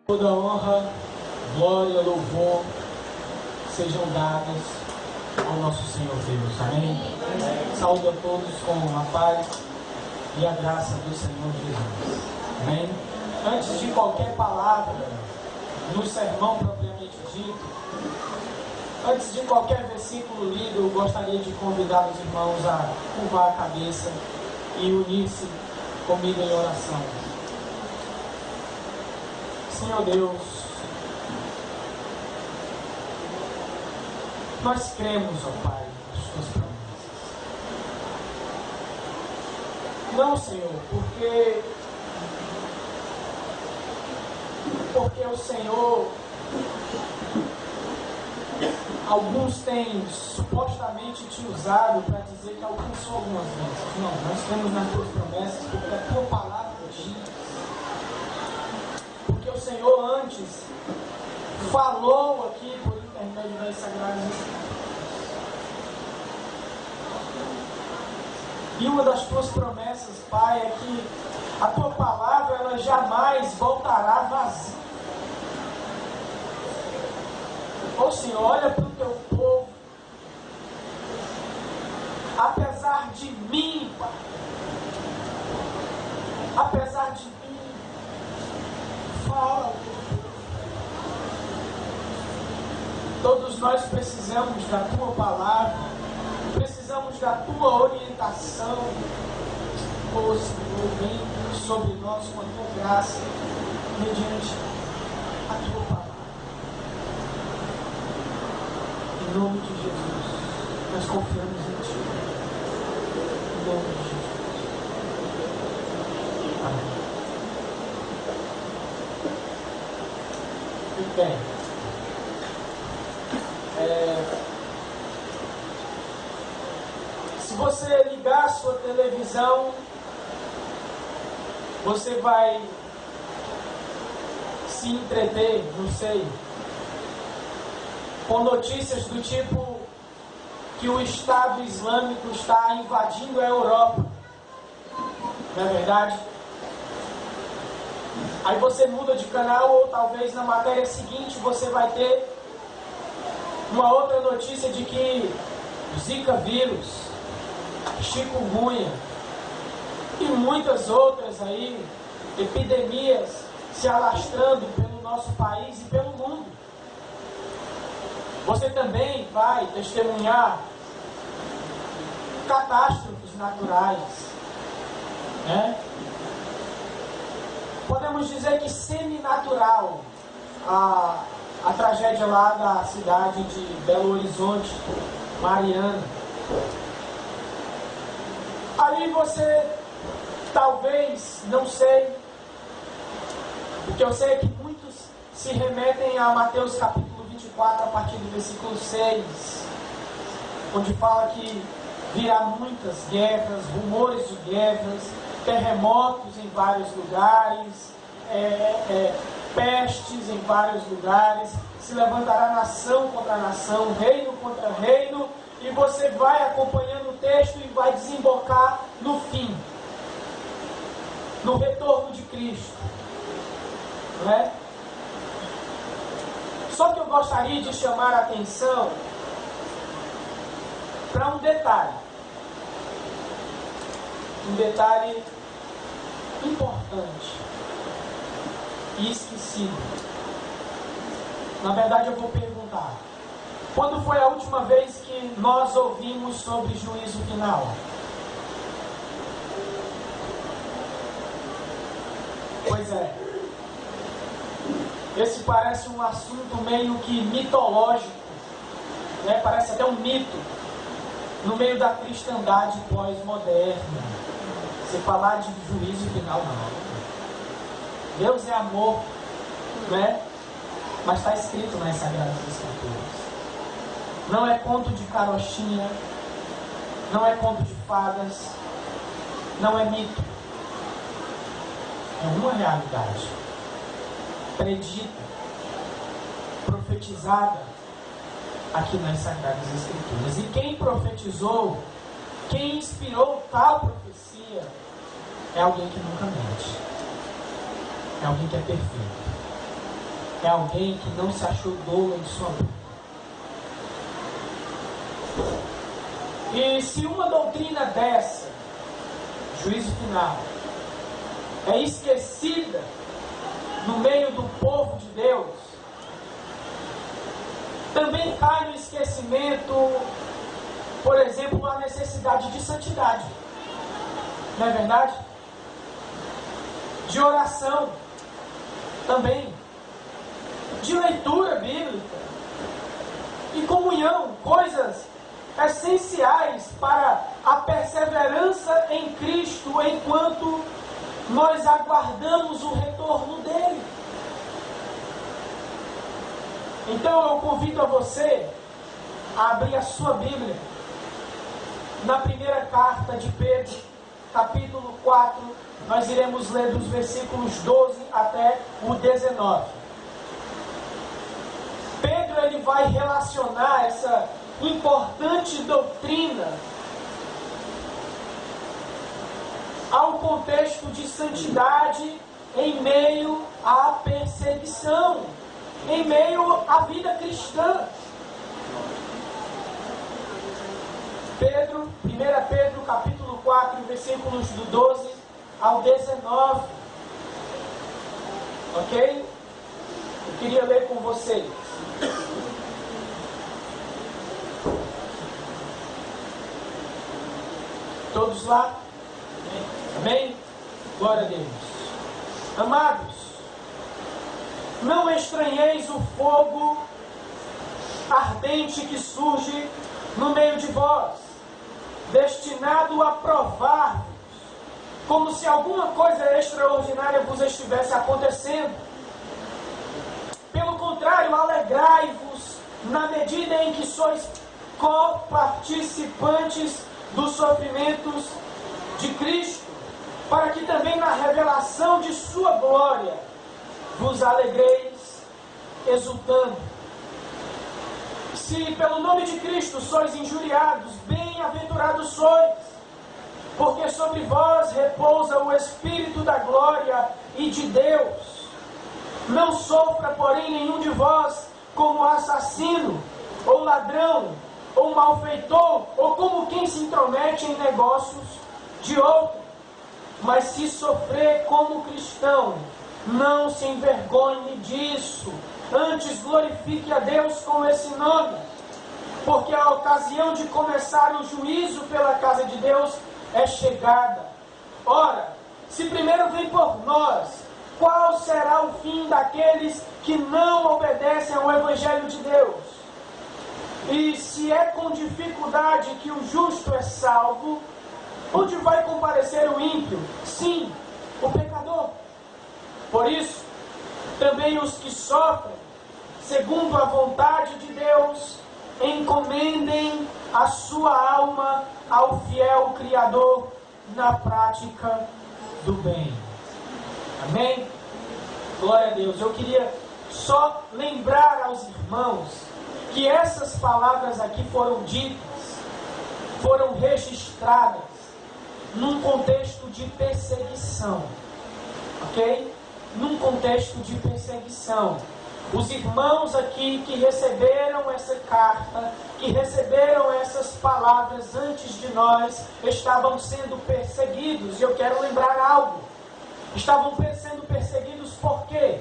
Toda honra, glória, louvor sejam dadas ao nosso Senhor Deus. Amém? Saúde a todos com a paz e a graça do Senhor Jesus. Amém? Antes de qualquer palavra no sermão propriamente dito, antes de qualquer versículo lido, eu gostaria de convidar os irmãos a curvar a cabeça e unir-se comigo em oração. Senhor Deus, nós cremos, ó Pai, nas tuas promessas. Não, Senhor, porque o Senhor, alguns têm supostamente te usado para dizer que alcançou algumas bênçãos. Não, nós cremos nas tuas promessas, porque a tua palavra diz. Porque o Senhor antes falou aqui por intermédio das Sagradas Escrituras. E uma das tuas promessas, Pai, é que a tua palavra ela jamais voltará vazia. Ô Senhor, olha para o teu povo. Apesar de mim, Pai, apesar de mim, fala. Todos nós precisamos da tua palavra, precisamos da tua orientação. Ô Senhor, vem sobre nós com a tua graça, mediante a tua palavra. Em nome de Jesus, nós confiamos em Ti. Em nome de Jesus. Amém. Muito bem. Se você ligar a sua televisão, você vai se entreter, não sei, com notícias do tipo que o Estado Islâmico está invadindo a Europa. Não é verdade? Aí você muda de canal ou talvez na matéria seguinte você vai ter uma outra notícia de que Zika vírus, chikungunya e muitas outras aí, epidemias se alastrando pelo nosso país e pelo mundo. Você também vai testemunhar catástrofes naturais, né? Podemos dizer que semi-natural a tragédia lá da cidade de Belo Horizonte, Mariana. Ali você talvez, não sei, porque eu sei que muitos se remetem a Mateus capítulo 24 a partir do versículo 6, onde fala que virá muitas guerras, rumores de guerras, terremotos em vários lugares, pestes em vários lugares, se levantará nação contra nação, reino contra reino, e você vai acompanhando o texto e vai desembocar no fim, no retorno de Cristo, não é? Só que eu gostaria de chamar a atenção para um detalhe importante e esquecido. Na verdade, eu vou perguntar: quando foi a última vez que nós ouvimos sobre juízo final? Pois é. Esse parece um assunto meio que mitológico, né? Parece até um mito no meio da cristandade pós-moderna. Se falar de juízo final, não. Deus é amor, né? Mas está escrito nas Sagradas Escrituras. Não é conto de carochinha, não é conto de fadas, não é mito. É uma realidade predita, profetizada aqui nas Sagradas Escrituras. E quem profetizou, quem inspirou tal profecia, é alguém que nunca mente. É alguém que é perfeito. é alguém que não se achou dolo em sua boca. E se uma doutrina dessa, juízo final, é esquecida no meio do povo de Deus, também cai no esquecimento, por exemplo, a necessidade de santidade. Não é verdade? De oração também, de leitura bíblica e comunhão, coisas essenciais para a perseverança em Cristo enquanto nós aguardamos o retorno dele. Então eu convido a você a abrir a sua Bíblia na primeira carta de Pedro, capítulo 4, nós iremos ler dos versículos 12 até o 19. Pedro ele vai relacionar essa importante doutrina ao contexto de santidade em meio à perseguição, em meio à vida cristã. Pedro, 1 Pedro capítulo 4, versículos do 12 ao 19. Ok? Eu queria ler com vocês. Todos lá? Amém? Glória a Deus. Amados, não estranheis o fogo ardente que surge no meio de vós, destinado a provar-vos, como se alguma coisa extraordinária vos estivesse acontecendo. Pelo contrário, alegrai-vos na medida em que sois coparticipantes dos sofrimentos de Cristo, para que também na revelação de sua glória vos alegreis, exultando. Se pelo nome de Cristo sois injuriados, bem-aventurados sois, porque sobre vós repousa o Espírito da glória e de Deus. Não sofra, porém, nenhum de vós como assassino, ou ladrão, ou malfeitor, ou como quem se intromete em negócios de outro. Mas se sofrer como cristão, não se envergonhe disso, antes glorifique a Deus com esse nome, porque a ocasião de começar o juízo pela casa de Deus é chegada. Ora, se primeiro vem por nós, qual será o fim daqueles que não obedecem ao Evangelho de Deus? E se é com dificuldade que o justo é salvo, onde vai comparecer o ímpio? Sim, o pecador. Por isso, também os que sofrem, segundo a vontade de Deus, encomendem a sua alma ao fiel Criador na prática do bem. Amém? Glória a Deus. Eu queria só lembrar aos irmãos que essas palavras aqui foram ditas, foram registradas num contexto de perseguição. Ok? Num contexto de perseguição. Os irmãos aqui que receberam essa carta, que receberam essas palavras antes de nós, estavam sendo perseguidos. E eu quero lembrar algo. Estavam sendo perseguidos por quê?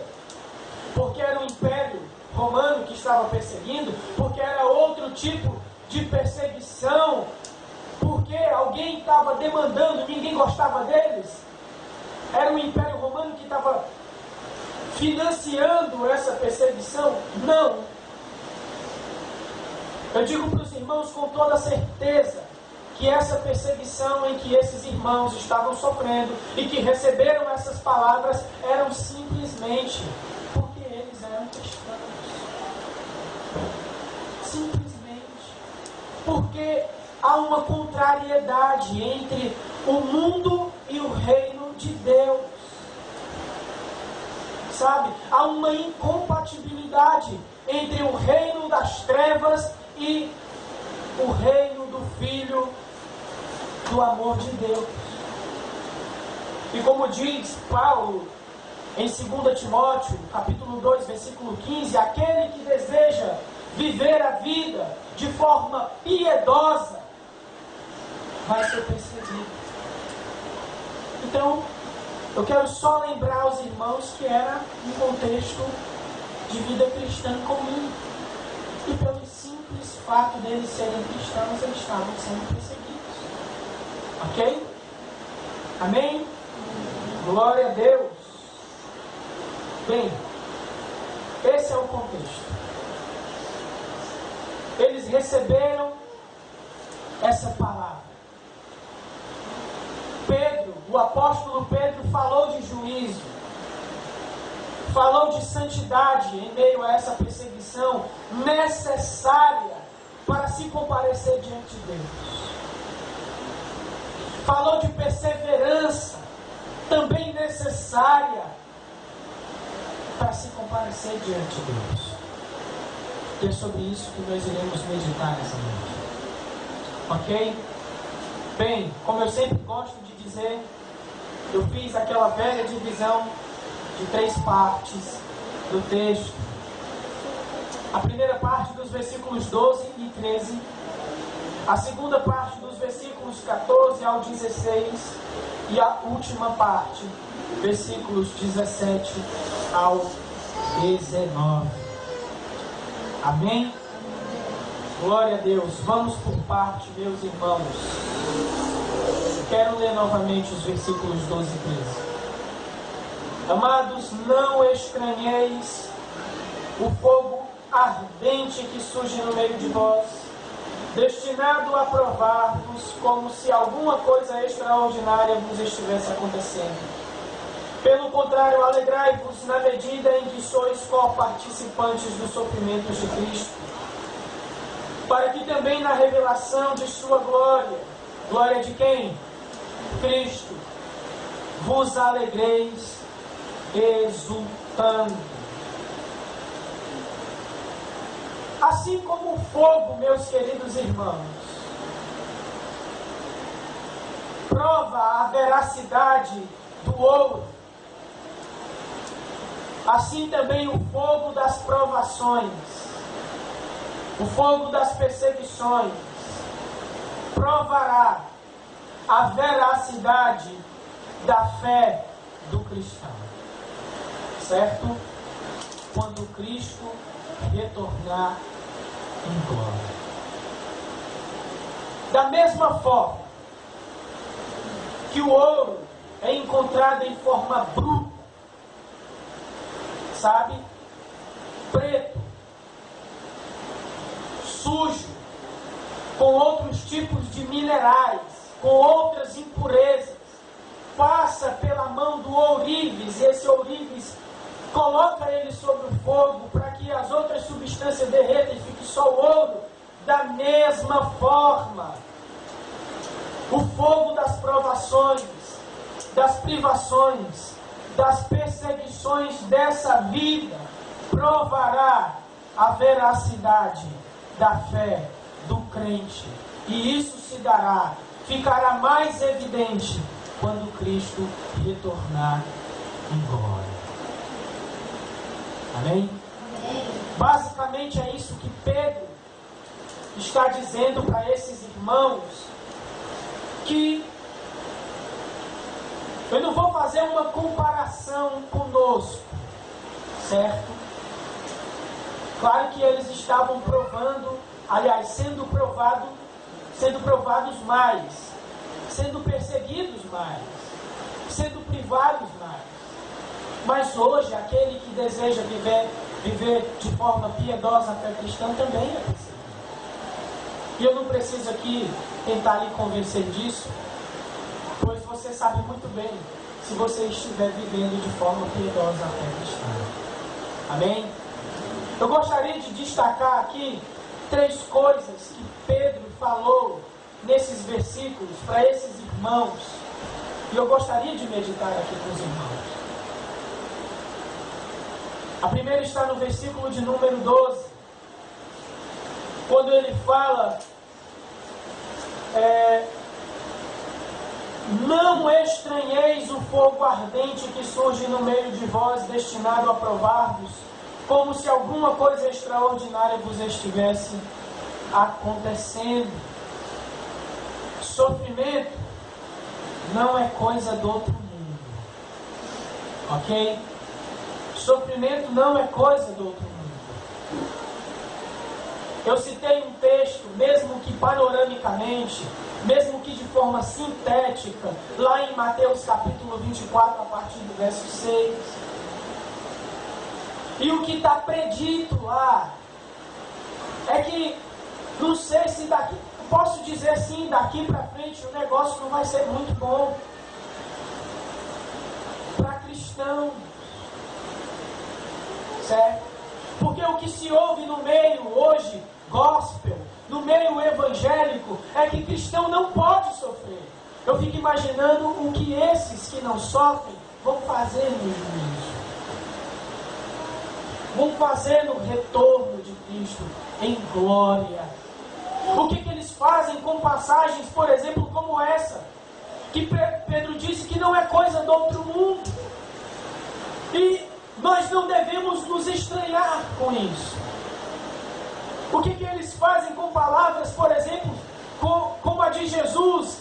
Porque era o Império Romano que estava perseguindo? Porque era outro tipo de perseguição? Porque alguém estava demandando, ninguém gostava deles? Era o Império Romano que estava financiando essa perseguição? Não. Eu digo para os irmãos com toda certeza que essa perseguição em que esses irmãos estavam sofrendo e que receberam essas palavras eram simplesmente porque eles eram cristãos. Simplesmente porque há uma contrariedade entre o mundo e o reino de Deus. Sabe? Há uma incompatibilidade entre o reino das trevas e o reino do Filho do amor de Deus. E como diz Paulo em 2 Timóteo, capítulo 2, versículo 15, aquele que deseja viver a vida de forma piedosa vai ser perseguido. Então, eu quero só lembrar aos irmãos que era um contexto de vida cristã comum. E pelo simples fato deles serem cristãos, eles estavam sendo perseguidos. Ok? Amém? Glória a Deus. Bem, esse é o contexto. Eles receberam essa palavra. Pedro, o apóstolo Pedro, falou de juízo, falou de santidade em meio a essa perseguição necessária para se comparecer diante de Deus. Falou de perseverança também necessária para se comparecer diante de Deus. E é sobre isso que nós iremos meditar nessa noite. Ok? Bem, como eu sempre gosto de dizer, eu fiz aquela velha divisão de 3 partes do texto. A primeira parte dos versículos 12 e 13. A segunda parte dos versículos 14 ao 16. E a última parte, versículos 17 ao 19. Amém? Glória a Deus. Vamos por parte, meus irmãos. Quero ler novamente os versículos 12 e 13. Amados, não estranheis o fogo ardente que surge no meio de vós, destinado a provar-vos como se alguma coisa extraordinária vos estivesse acontecendo. Pelo contrário, alegrai-vos na medida em que sois co-participantes dos sofrimentos de Cristo, para que também na revelação de sua glória, glória de quem? Cristo, vos alegreis exultando. Assim como o fogo, meus queridos irmãos, prova a veracidade do ouro, assim também o fogo das provações, o fogo das perseguições, provará a veracidade da fé do cristão. Certo? Quando Cristo retornar em glória. Da mesma forma que o ouro é encontrado em forma bruta, sabe? Preto, sujo, com outros tipos de minerais, com outras impurezas, passa pela mão do ourives, e esse ourives coloca ele sobre o fogo para que as outras substâncias derretam e fique só o ouro. Da mesma forma, o fogo das provações, das privações, das perseguições dessa vida provará a veracidade da fé do crente. E isso se dará, ficará mais evidente quando Cristo retornar em glória. Amém? Amém? Basicamente é isso que Pedro está dizendo para esses irmãos, que eu não vou fazer uma comparação conosco, certo? Claro que eles estavam provando, aliás, sendo provados mais, sendo perseguidos mais, sendo privados mais. Mas hoje, aquele que deseja viver de forma piedosa a fé cristã também é perseguido. E eu não preciso aqui tentar lhe convencer disso, pois você sabe muito bem se você estiver vivendo de forma piedosa a fé cristã. Amém? Eu gostaria de destacar aqui 3 coisas que Pedro falou nesses versículos para esses irmãos, e eu gostaria de meditar aqui com os irmãos. A primeira está no versículo de número 12, quando ele fala Não estranheis o fogo ardente que surge no meio de vós, destinado a provar-vos, como se alguma coisa extraordinária vos estivesse acontecendo. Sofrimento não é coisa do outro mundo. Ok? Sofrimento não é coisa do outro mundo. Eu citei um texto, mesmo que panoramicamente, mesmo que de forma sintética, lá em Mateus capítulo 24, a partir do verso 6. E o que está predito lá é que, não sei se daqui, posso dizer assim, daqui para frente o negócio não vai ser muito bom para cristãos, certo? Porque o que se ouve no meio hoje, gospel, no meio evangélico, é que cristão não pode sofrer. Eu fico imaginando o que esses que não sofrem vão fazer no juízo. Vão fazer no retorno de Cristo em glória. O que eles fazem com passagens, por exemplo, como essa, que Pedro disse que não é coisa do outro mundo. E nós não devemos nos estranhar com isso. O que eles fazem com palavras, por exemplo, como a de Jesus,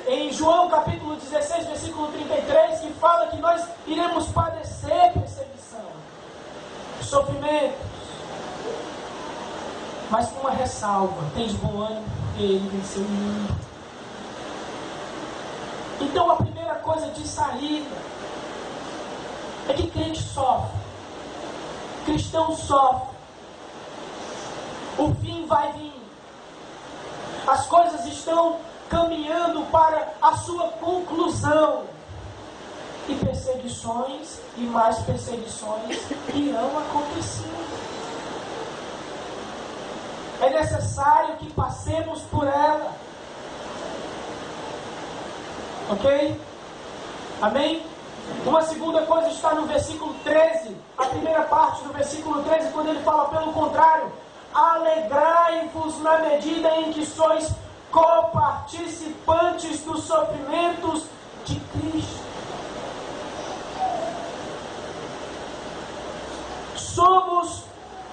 em João capítulo 16, versículo 33, que fala que nós iremos padecer perseguição, sofrimentos, mas com uma ressalva: tem de bom ânimo, porque ele venceu o mundo. Então a primeira coisa de saída é que crente sofre, cristão sofre. O fim vai vir. As coisas estão caminhando para a sua conclusão. E perseguições e mais perseguições irão acontecer. É necessário que passemos por ela. Ok? Amém? Uma segunda coisa está no versículo 13. A primeira parte do versículo 13, quando ele fala pelo contrário: alegrai-vos na medida em que sois coparticipantes dos sofrimentos de Cristo. Somos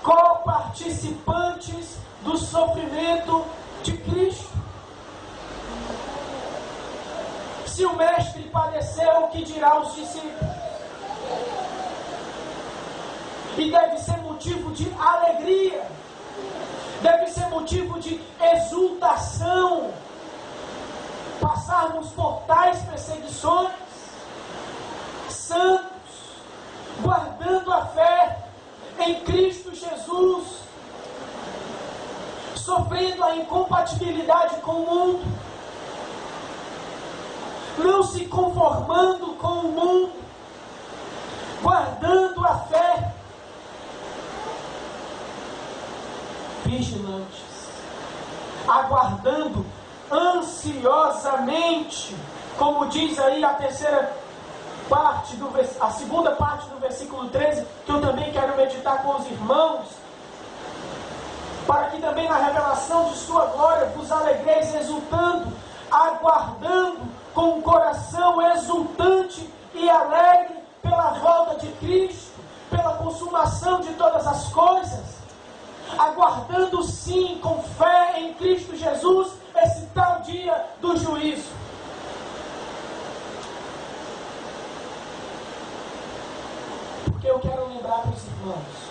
coparticipantes do sofrimento de Cristo. Se o Mestre padeceu, o que dirá os discípulos? E deve ser motivo de alegria, deve ser motivo de exultação, passarmos por tais perseguições, santos, guardando a fé em Cristo Jesus, sofrendo a incompatibilidade com o mundo, não se conformando com o mundo, guardando a fé, vigilantes, aguardando ansiosamente, como diz aí a segunda parte do versículo 13, que eu também quero meditar com os irmãos, para que também na revelação de sua glória vos alegreis exultando, aguardando com o coração exultante e alegre pela volta de Cristo, pela consumação de todas as coisas, aguardando sim com fé em Cristo Jesus esse tal dia do juízo. Porque eu quero lembrar para os irmãos,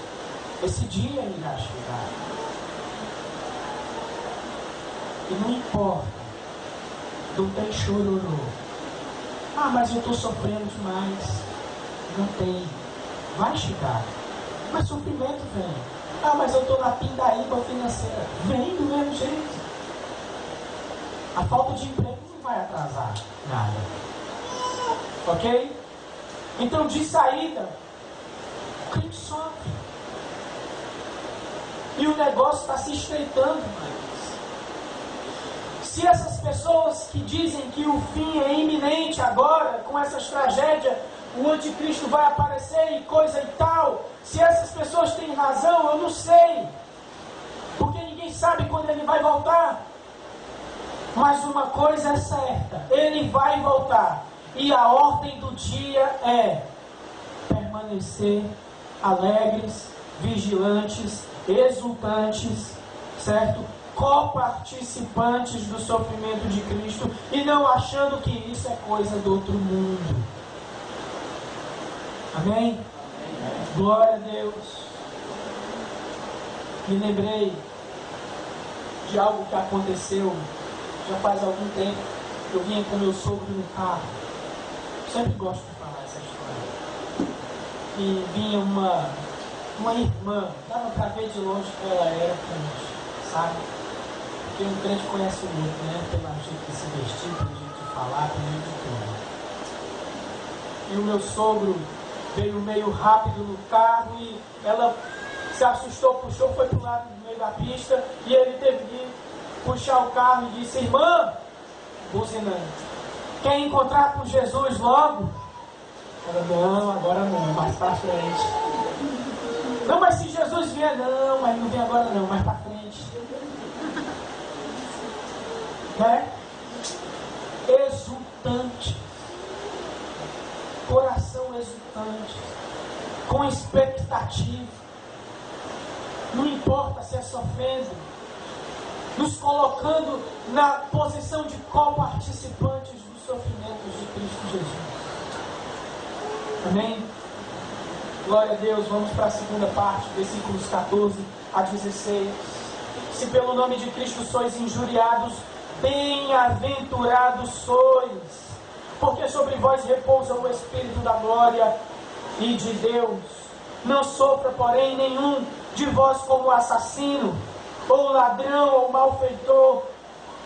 esse dia irá chegar. E não importa, não tem chororô. Ah, mas eu estou sofrendo demais. Não tem. Vai chegar. Mas sofrimento vem. Ah, mas eu estou na pindaíba financeira. Vem do mesmo jeito. A falta de emprego não vai atrasar nada. Ok? Então, de saída, o crente sofre. E o negócio está se estreitando mais. Se essas pessoas que dizem que o fim é iminente agora, com essas tragédias, o anticristo vai aparecer e coisa e tal, se essas pessoas têm razão, eu não sei, porque ninguém sabe quando ele vai voltar. Mas uma coisa é certa, Ele vai voltar. E a ordem do dia é permanecer alegres, vigilantes, exultantes, certo? Coparticipantes do sofrimento de Cristo e não achando que isso é coisa do outro mundo. Amém? Glória a Deus. Me lembrei de algo que aconteceu já faz algum tempo. Eu vinha com meu sogro no carro. Sempre gosto de falar essa história. E vinha uma irmã, dava para ver de longe que ela era crente, sabe? Porque um crente conhece o outro, né? Pelo jeito de se vestir, pelo jeito de falar, pelo jeito de tudo. E o meu sogro veio meio rápido no carro e ela se assustou, puxou, foi para o lado do meio da pista e ele teve que puxar o carro e disse: irmã, buzinando, quer encontrar com Jesus logo? Ela: não, agora não, mais para frente. Não, mas se Jesus vier, não, mas não vem agora não, mais para frente. Né? Exultante, coração exultante, com expectativa, não importa se é sofrendo, nos colocando na posição de coparticipantes dos sofrimentos de Cristo Jesus. Amém? Glória a Deus. Vamos para a segunda parte, versículos 14 a 16. Se pelo nome de Cristo sois injuriados, bem-aventurados sois, porque sobre vós repousa o Espírito da glória e de Deus. Não sofra, porém, nenhum de vós como assassino, ou ladrão, ou malfeitor,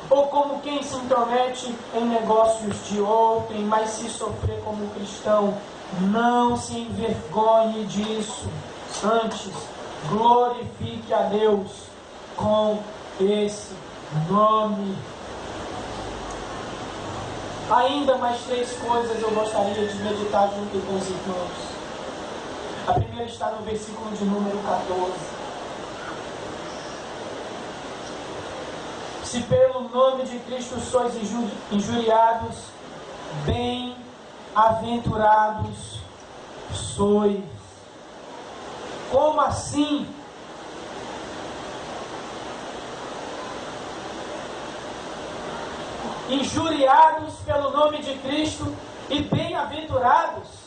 ou como quem se intromete em negócios de outrem, mas se sofrer como cristão, não se envergonhe disso, antes glorifique a Deus com esse nome. Ainda mais 3 coisas eu gostaria de meditar junto com os irmãos. A primeira está no versículo de número 14. Se pelo nome de Cristo sois injuriados, bem-aventurados sois. Como assim? Injuriados pelo nome de Cristo e bem-aventurados?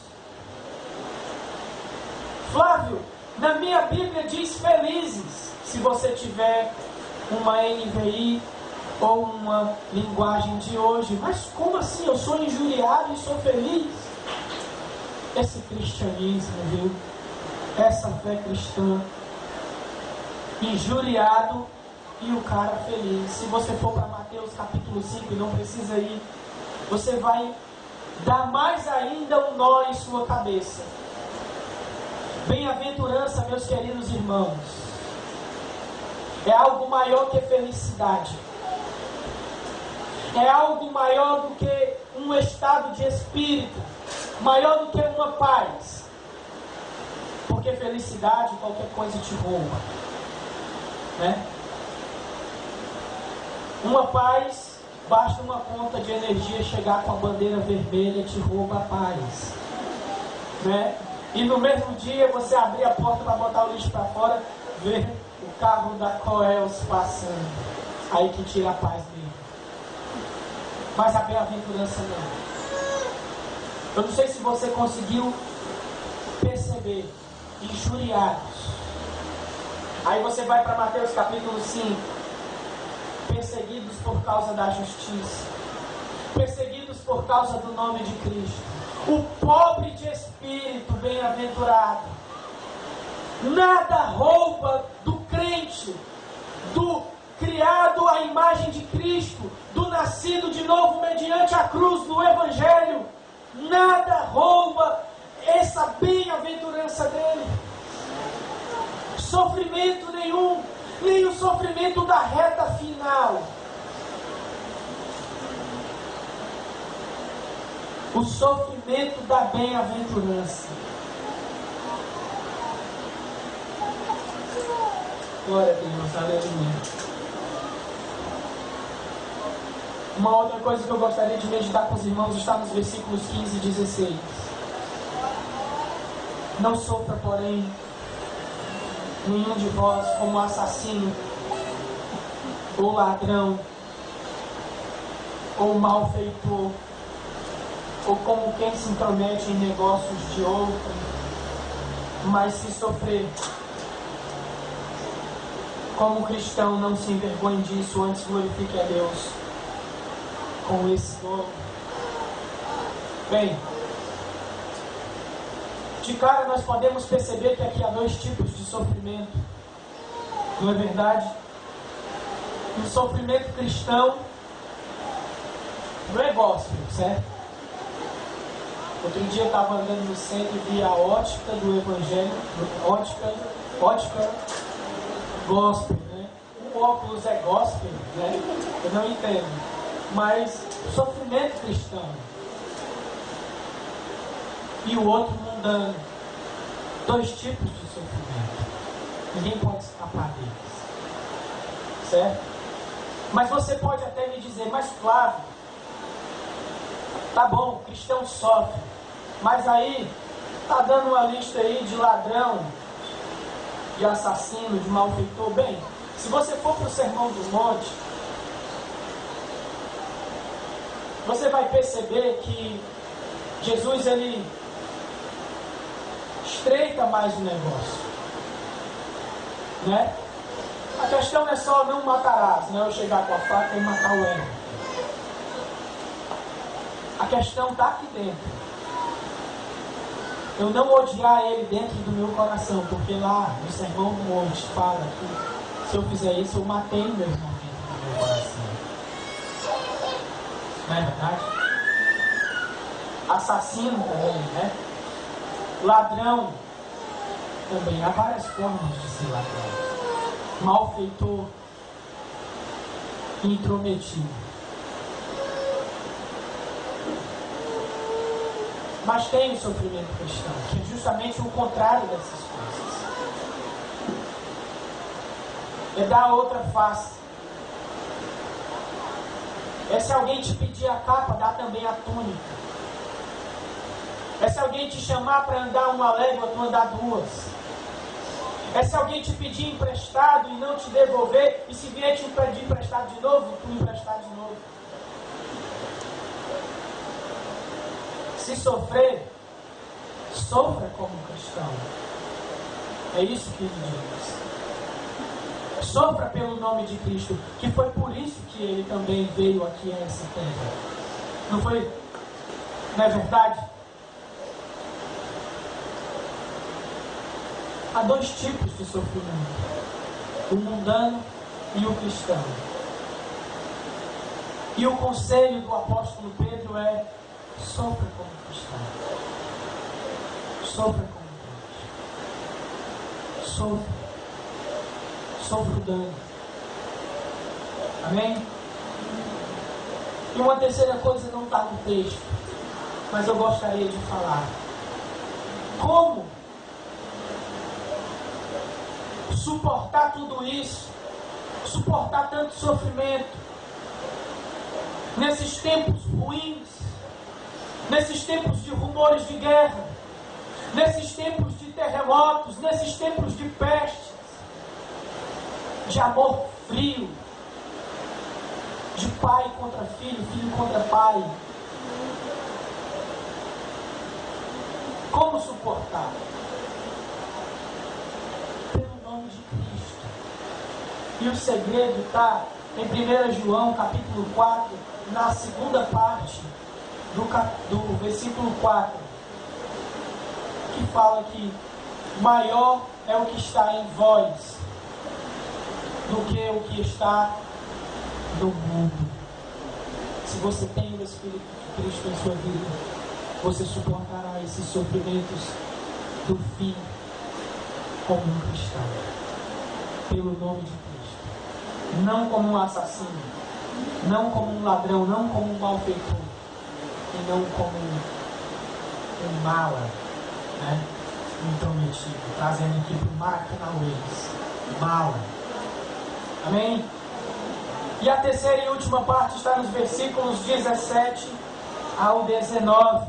Flávio, na minha Bíblia diz felizes. Se você tiver uma NVI ou uma linguagem de hoje, mas como assim? Eu sou injuriado e sou feliz? Esse cristianismo, viu? Essa fé cristã. Injuriado e o cara feliz. Se você for para Mateus capítulo 5 e não precisa ir, você vai dar mais ainda um nó em sua cabeça. Bem-aventurança, meus queridos irmãos, é algo maior que felicidade. É algo maior do que um estado de espírito, maior do que uma paz. Porque felicidade, qualquer coisa te rouba, né? Uma paz, basta uma conta de energia chegar com a bandeira vermelha, te rouba a paz, né? E no mesmo dia você abrir a porta para botar o lixo para fora, ver o carro da Coels passando, aí que tira a paz dele. Mas a bem-aventurança não. Eu não sei se você conseguiu perceber. Injuriados. Aí você vai para Mateus capítulo 5. Perseguidos por causa da justiça, perseguidos por causa do nome de Cristo. O pobre de espírito, bem-aventurado. Nada rouba do crente, do criado à imagem de Cristo, do nascido de novo mediante a cruz do Evangelho. Nada rouba essa bem-aventurança dele. Sofrimento nenhum, nem o sofrimento da reta final. O sofrimento da bem-aventurança. Glória a Deus, aleluia. Uma outra coisa que eu gostaria de meditar com os irmãos está nos versículos 15 e 16. Não sofra, porém, nenhum de vós como assassino, ou ladrão, ou malfeitor, ou como quem se intromete em negócios de outro, mas se sofrer, como cristão, não se envergonhe disso, antes glorifique a Deus com esse dom. Bem, de cara nós podemos perceber que aqui há dois tipos de sofrimento, não é verdade? O sofrimento cristão não é gospel, certo? Outro dia eu estava andando no centro e vi a ótica do evangelho, ótica gospel, né? O óculos é gospel, né? Eu não entendo, mas sofrimento cristão e o outro mundano, dois tipos de sofrimento, ninguém pode escapar deles, certo? Mas você pode até me dizer, mas Flávio, tá bom, o cristão sofre, mas aí tá dando uma lista aí de ladrão, de assassino, de malfeitor. Bem, se você for para o Sermão do Monte, você vai perceber que Jesus, ele estreita mais o negócio, né? A questão é só não matarás, não eu chegar com a faca e matar o ego. A questão está aqui dentro. Eu não odiar ele dentro do meu coração, porque lá no Sermão do Monte fala que se eu fizer isso, eu matei meu irmão dentro do meu coração. Não é verdade? Assassino também, né? Ladrão também. Há várias formas de ser ladrão. Malfeitor, intrometido. Mas tem o sofrimento cristão, que é justamente o contrário dessas coisas. É dar a outra face. É se alguém te pedir a capa, dá também a túnica. É se alguém te chamar para andar uma légua, tu andar duas. É se alguém te pedir emprestado e não te devolver, e se vier te pedir emprestado de novo, tu emprestar de novo. Se sofrer, sofra como cristão. É isso que ele diz. Sofra pelo nome de Cristo, que foi por isso que ele também veio aqui a essa terra. Não foi? Não é verdade? Há dois tipos de sofrimento: o mundano e o cristão. E o conselho do apóstolo Pedro é: sofra como cristão. Sofra como crente. Sofra. Sofra o dano. Amém? E uma terceira coisa não está no texto, mas eu gostaria de falar. Como suportar tudo isso, suportar tanto sofrimento, nesses tempos ruins, nesses tempos de rumores de guerra, nesses tempos de terremotos, nesses tempos de pestes, de amor frio, de pai contra filho, filho contra pai. Como suportar? De Cristo. E o segredo está em 1 João capítulo 4, na segunda parte do versículo 4, que fala que maior é o que está em vós do que o que está no mundo. Se você tem o Espírito de Cristo em sua vida, você suportará esses sofrimentos do fim como um cristão, pelo nome de Cristo, não como um assassino, não como um ladrão, não como um malfeitor, e não como um mala, né? Intrometido, trazendo aqui para o Marcanauês, mala. Amém? E a terceira e última parte está nos versículos 17 ao 19.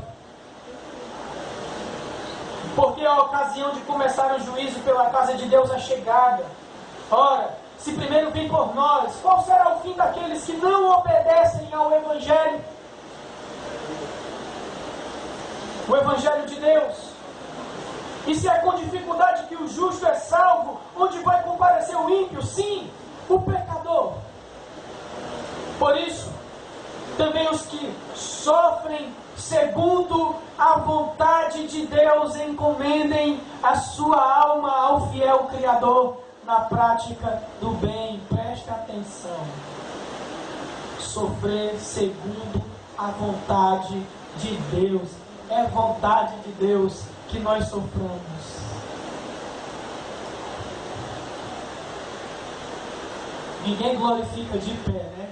Porque a ocasião de começar o juízo pela casa de Deus é chegada. Ora, se primeiro vem por nós, qual será o fim daqueles que não obedecem ao Evangelho? O Evangelho de Deus. E se é com dificuldade que o justo é salvo, onde vai comparecer o ímpio? Sim, o pecador. Por isso, também os que sofrem segundo a vontade de Deus encomendem a sua alma ao fiel Criador na prática do bem. Preste atenção. Sofrer segundo a vontade de Deus. É vontade de Deus que nós soframos. Ninguém glorifica de pé, né?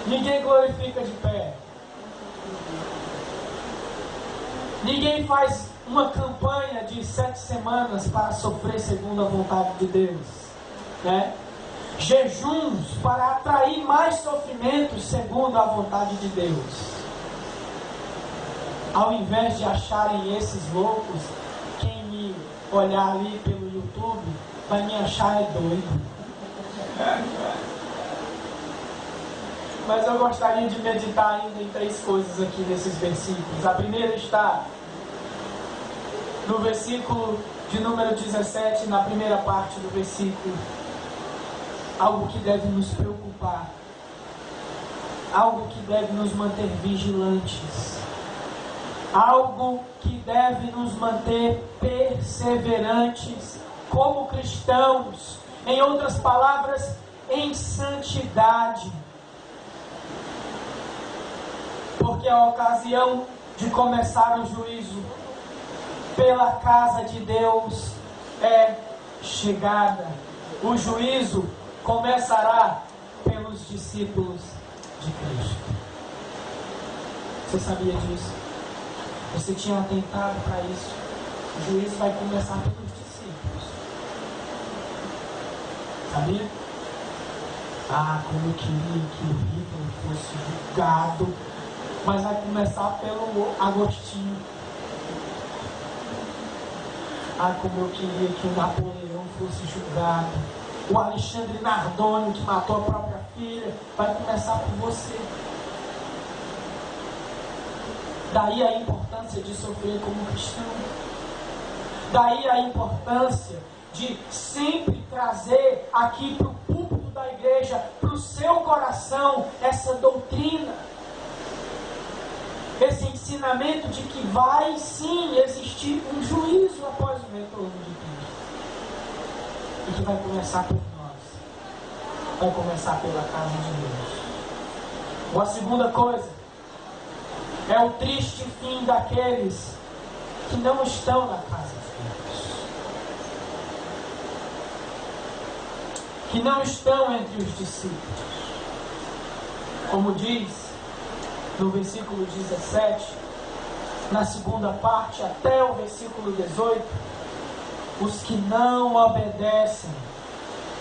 Ninguém glorifica de pé. Ninguém faz uma campanha de 7 semanas para sofrer segundo a vontade de Deus, né? Jejuns para atrair mais sofrimentos segundo a vontade de Deus. Ao invés de acharem esses loucos, quem me olhar ali pelo YouTube vai me achar doido. Mas eu gostaria de meditar ainda em 3 coisas aqui nesses versículos. A primeira está no versículo de número 17, na primeira parte do versículo. Algo que deve nos preocupar, algo que deve nos manter vigilantes, algo que deve nos manter perseverantes como cristãos, em outras palavras, em santidade. Porque a ocasião de começar o juízo pela casa de Deus é chegada. O juízo começará pelos discípulos de Cristo. Você sabia disso? Você tinha atentado para isso? O juízo vai começar pelos discípulos. Sabia? Como eu queria que o Hitler fosse julgado. Mas vai começar pelo Agostinho. Como eu queria que o Napoleão fosse julgado. O Alexandre Nardoni, que matou a própria filha, vai começar por você. Daí a importância de sofrer como cristão. Daí a importância de sempre trazer aqui para o púlpito da igreja, para o seu coração, essa doutrina, esse ensinamento de que vai sim existir um juízo após o retorno de Cristo. E que vai começar por nós. Vai começar pela casa de Deus. Ou a segunda coisa é o triste fim daqueles que não estão na casa de Deus, que não estão entre os discípulos. Como diz no versículo 17, na segunda parte até o versículo 18, os que não obedecem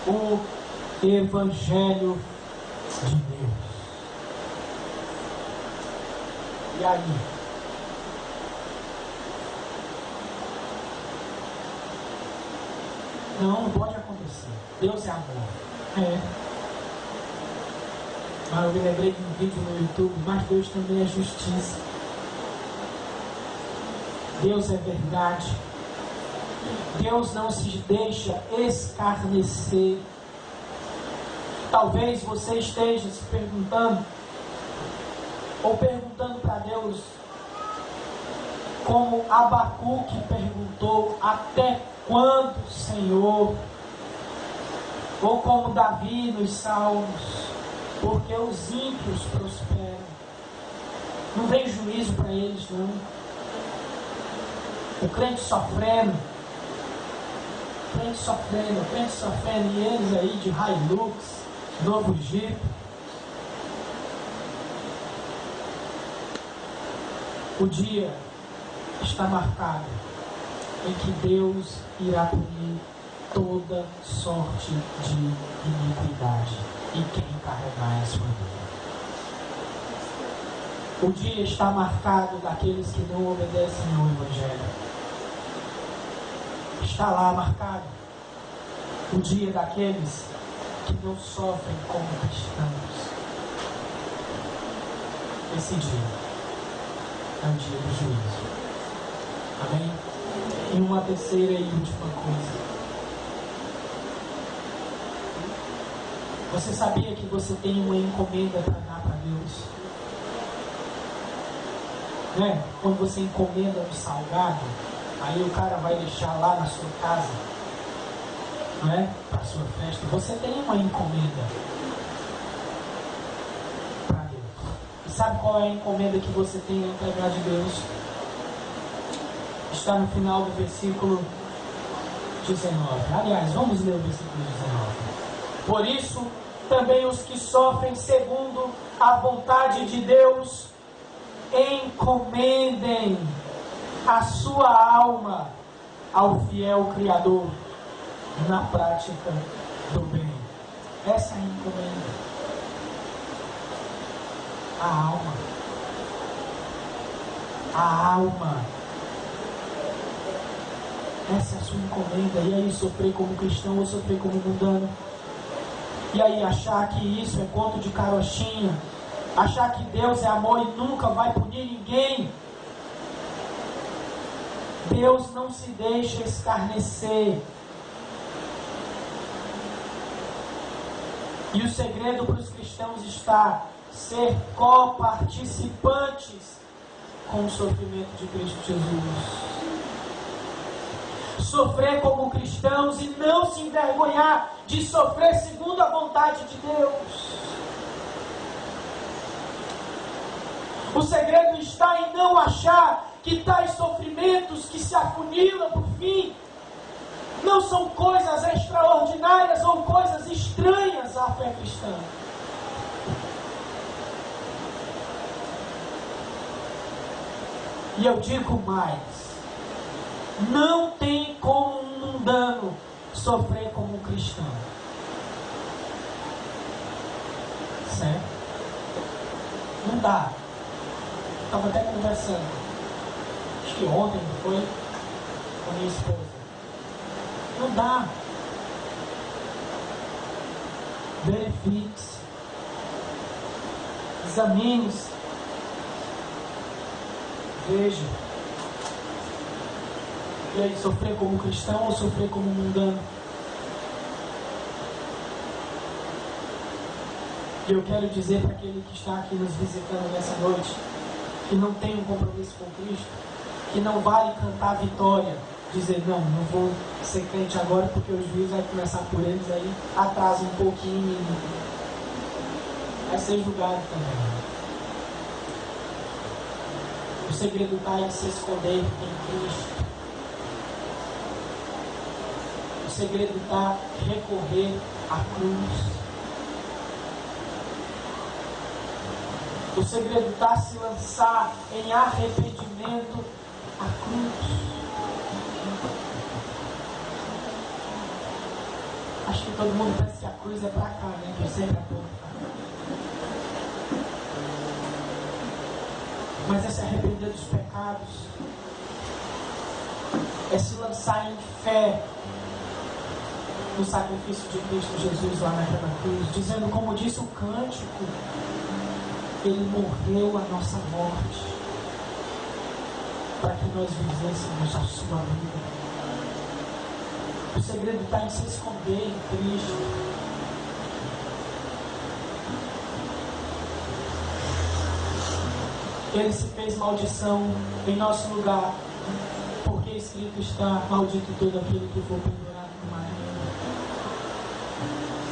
o Evangelho de Deus. E aí? Não pode acontecer. Deus é amor. Mas eu me lembrei de um vídeo no YouTube, mas Deus também é justiça. Deus é verdade. Deus não se deixa escarnecer. Talvez você esteja se perguntando, ou perguntando para Deus, como Abacuque perguntou, até quando, Senhor? Ou como Davi nos Salmos, porque os ímpios prosperam. Não vem juízo para eles, não. O crente sofrendo, e eles aí de Hilux, novo Jeep. O dia está marcado em que Deus irá punir toda sorte de iniquidade e quem carregar a sua vida. O dia está marcado daqueles que não obedecem ao Evangelho. Está lá marcado o dia daqueles que não sofrem como cristãos. Esse dia é o dia do juízo. Amém? E uma terceira e última coisa. Você sabia que você tem uma encomenda para dar para Deus? Né? Quando você encomenda um salgado, aí o cara vai deixar lá na sua casa, não é? Para a sua festa. Você tem uma encomenda para Deus. E sabe qual é a encomenda que você tem a entregar de Deus? Está no final do versículo 19. Aliás, vamos ler o versículo 19. Por isso, também os que sofrem segundo a vontade de Deus, encomendem a sua alma ao fiel Criador na prática do bem. Essa é a encomenda. A alma. A alma. Essa é a sua encomenda. E aí, sofrer como cristão ou sofrer como mundano? E aí, achar que isso é conto de carochinha? Achar que Deus é amor e nunca vai punir ninguém? Deus não se deixa escarnecer. E o segredo para os cristãos está ser coparticipantes com o sofrimento de Cristo Jesus. Sofrer como cristãos e não se envergonhar de sofrer segundo a vontade de Deus. O segredo está em não achar que tais sofrimentos que se afunilam por fim não são coisas extraordinárias ou coisas estranhas à fé cristã. E eu digo mais: não tem como um mundano sofrer como um cristão. Certo? Não dá. Estava até conversando, acho que ontem foi, com minha esposa. Não dá. Verifique-se. Examine-se. Veja. E aí, sofrer como cristão ou sofrer como mundano? E eu quero dizer para aquele que está aqui nos visitando nessa noite, que não tem um compromisso com Cristo, que não vale cantar vitória, dizer, não vou ser crente agora porque o juízo vai começar por eles, aí atrasa um pouquinho e vai ser julgado também. O segredo está em se esconder em Cristo. O segredo está em recorrer à cruz. O segredo está se lançar em arrependimento à cruz. Acho que todo mundo pensa que a cruz é para cá, né? Que eu sempre aponto. Mas é se arrepender dos pecados. É se lançar em fé no sacrifício de Cristo Jesus lá naquela cruz. Dizendo, como disse o cântico, Ele morreu a nossa morte para que nós vivêssemos a sua vida. O segredo está em se esconder em Cristo. Ele se fez maldição em nosso lugar, porque escrito está, maldito todo aquele que for pendurado no madeiro.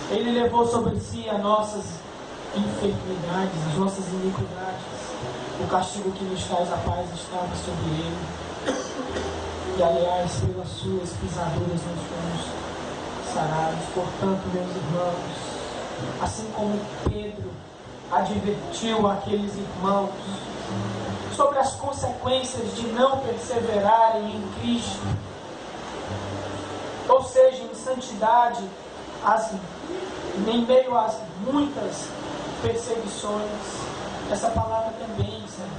Ele levou sobre si as nossas enfermidades, as nossas iniquidades. O castigo que nos traz a paz estava sobre ele. E aliás, pelas suas pisaduras nós fomos sarados. Portanto, meus irmãos, assim como Pedro advertiu aqueles irmãos sobre as consequências de não perseverarem em Cristo, Ou seja, em santidade, em meio às muitas perseguições. Essa palavra também, Senhor.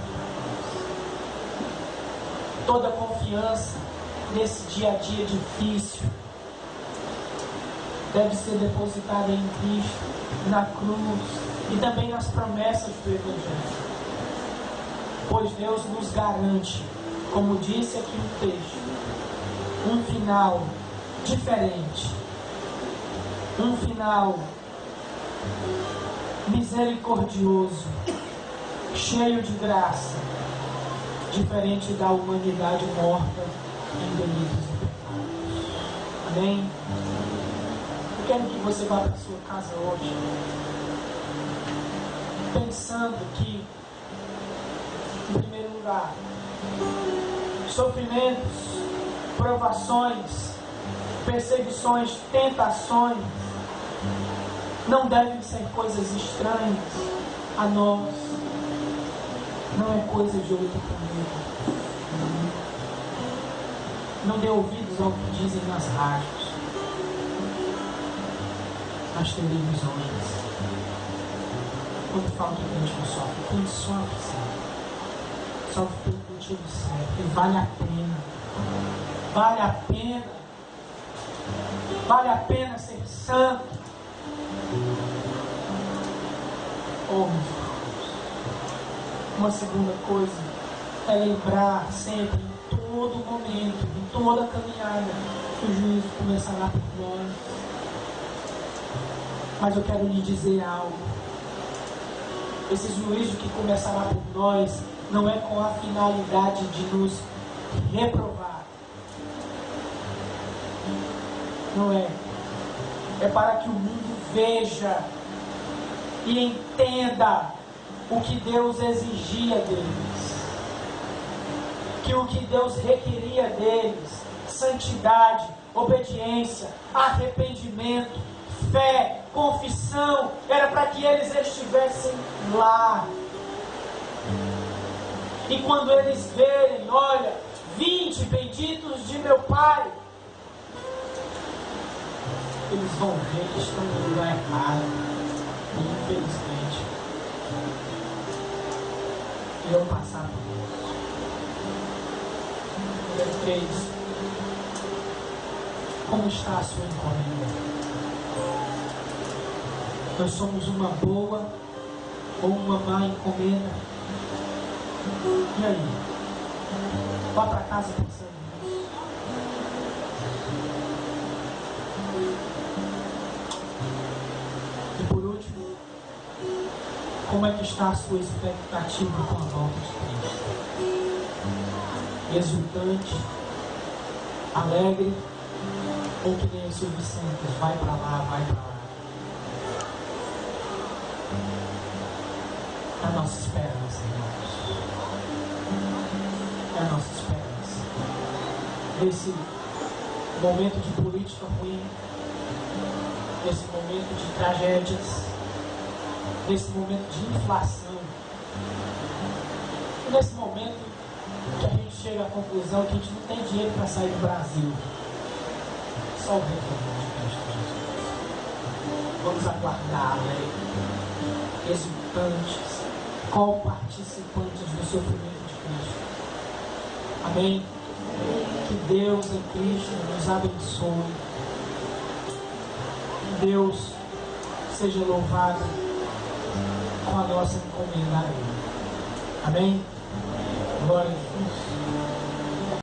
Toda confiança nesse dia a dia difícil deve ser depositada em Cristo, na cruz e também nas promessas do Evangelho. Pois Deus nos garante, como disse aqui no texto, um final diferente, um final misericordioso, cheio de graça, diferente da humanidade morta em delitos e pecados. Amém? Eu quero que você vá para a sua casa hoje pensando que, em primeiro lugar, sofrimentos, provações, perseguições, tentações não devem ser coisas estranhas a nós. Não é coisa de outro planeta. Não dê ouvidos ao que dizem nas rádios, nas televisões, quando falam que a gente não sofre. Quem sofre, sofre pelo motivo certo. E vale a pena. Vale a pena. Vale a pena ser santo. Oh, meu Deus. Uma segunda coisa é lembrar sempre, em todo momento, em toda caminhada, que o juízo começará por nós. Mas eu quero lhe dizer algo. Esse juízo que começará por nós não é com a finalidade de nos reprovar. Não é. É para que o mundo veja e entenda o que Deus exigia deles. Que o que Deus requeria deles, santidade, obediência, arrependimento, fé, confissão, era para que eles estivessem lá. E quando eles verem, olha, 20 benditos de meu Pai, eles vão ver que estão no lugar errado. E infelizmente, irão passar por isso. Número 3. Como está a sua encomenda? Nós somos uma boa ou uma má encomenda? E aí? Vá para casa pensando nisso. E por último, como é que está a sua expectativa com a volta de Cristo? Exultante, alegre, ou que nem o Silvio Santos, vai para lá, vai para lá. É a nossa esperança, irmãos. É a nossa esperança. Nesse momento de política ruim, nesse momento de tragédias, nesse momento de inflação, e nesse momento que a gente chega à conclusão que a gente não tem dinheiro para sair do Brasil. Só o retorno de Cristo Jesus. Vamos aguardar, exultantes, co-participantes do sofrimento de Cristo. Amém? Que Deus em Cristo nos abençoe. Que Deus seja louvado com a nossa encomenda a Ele. Amém? Glória a Deus.